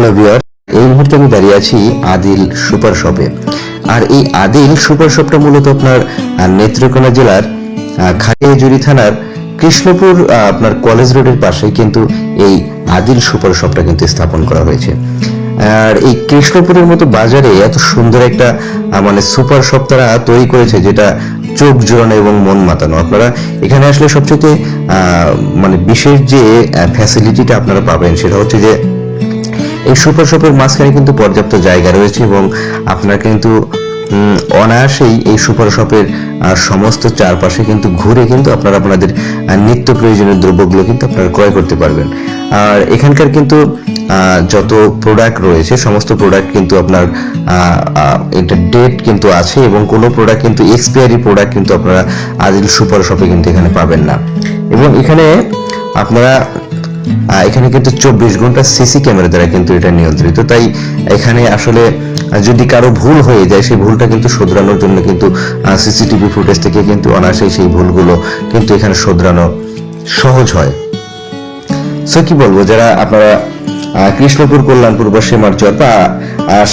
Hello viewer, এই মুহূর্তে আমি দাঁড়িয়ে আছি আদিল সুপার শপে। আর এই আদিল সুপার শপটা মূলত আপনার নেত্রকোনা জেলার খাগড়াছড়ি থানার কৃষ্ণপুর আপনার কলেজ রোডের পাশে কিন্তু এই আদিল সুপার শপটা কিন্তু স্থাপন করা হয়েছে। আর এই কৃষ্ণপুরের মতো বাজারে এত সুন্দর একটা মানে সুপার শপ তারা তৈরি করেছে, যেটা চোখ জোড়ানো এবং মন মাতানো। আপনারা এখানে আসলে সবচেয়ে মানে বিশেষ যে ফ্যাসিলিটিটা আপনারা পাবেন সেটা হচ্ছে যে এই সুপার শপের মাঝখানে কিন্তু পর্যাপ্ত জায়গা রয়েছে এবং আপনারা কিন্তু অনায়াসেই এই সুপার শপের সমস্ত চারপাশে কিন্তু ঘুরে কিন্তু আপনারা আপনাদের নিত্য প্রয়োজনীয় দ্রব্যগুলো কিন্তু আপনারা ক্রয় করতে পারবেন। আর এখানকার কিন্তু যত প্রোডাক্ট রয়েছে সমস্ত প্রোডাক্ট কিন্তু আপনার এটা ডেট কিন্তু আছে এবং কোনো প্রোডাক্ট কিন্তু এক্সপায়ারি প্রোডাক্ট কিন্তু আপনারা আদিল সুপার শপে কিন্তু এখানে পাবেন না। এবং এখানে কিন্তু 24 ঘন্টা সিসি ক্যামেরা দ্বারা কিন্তু এটা নিয়ন্ত্রিত। তাই এখানে আসলে যদি কারো ভুল হয়ে যায় সেই ভুলটা কিন্তু শোধরানোর জন্য কিন্তু সিসিটিভি ফুটেজ থেকে কিন্তু অনায়াসেই সেই ভুলগুলো কিন্তু এখানে শোধরানো সহজ হয়। সো কি বলবো, যারা আপনারা কৃষ্ণপুর, কল্যাণপুর বা সেমারচর বা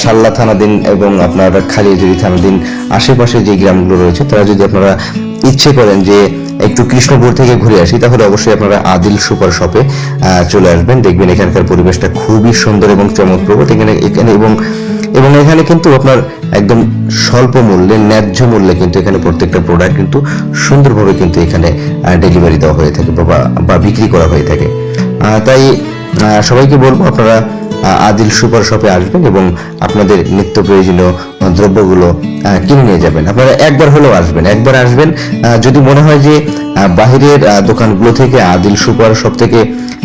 শাল্লা থানাধীন এবং আপনার খাগড়াছড়ি থানাধীন আশেপাশে যে গ্রামগুলো রয়েছে, তারা যদি আপনারা ইচ্ছে করেন যে একটু কৃষ্ণপুর থেকে ঘুরে আসি, তাহলে অবশ্যই আপনারা আদিল সুপার শপে চলে আসবেন। দেখবেন এখানকার পরিবেশটা খুবই সুন্দর এবং চমকপ্রদ। এবং এখানে কিন্তু আপনার একদম স্বল্প মূল্যে, ন্যায্য মূল্যে কিন্তু এখানে প্রত্যেকটা প্রোডাক্ট কিন্তু সুন্দরভাবে কিন্তু এখানে ডেলিভারি দেওয়া হয়ে থাকে বা বিক্রি করা হয়ে থাকে। তাই সবাইকে বলবো আপনারা আদিল সুপার শপে আসবেন এবং আপনাদের নিত্য প্রয়োজনীয় দ্রব্যগুলো কিনে নিয়ে যাবেন। আপনারা একবার হলেও আসবেন, যদি মনে হয় যে বাহিরের দোকানগুলো থেকে আদিল সুপার শপ থেকে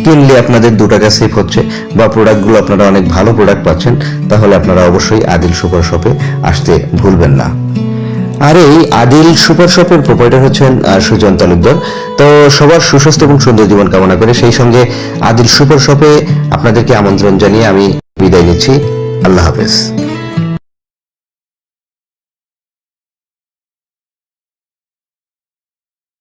কিনলে আপনাদের 2 টাকা সেভ হচ্ছে বা প্রোডাক্টগুলো আপনারা অনেক ভালো প্রোডাক্ট পাচ্ছেন, তাহলে আপনারা অবশ্যই আদিল সুপার শপে আসতে ভুলবেন না। আর এই আদিল সুপার শপের প্রোপাইটার হচ্ছেন সুজন তালুকদার। তো সবার সুস্বাস্থ্য এবং সুন্দর জীবন কামনা করে সেই সঙ্গে আদিল সুপার শপে আপনাদেরকে আমন্ত্রণ জানিয়ে আমি বিদায় নিচ্ছি। আল্লাহ হাফেজ।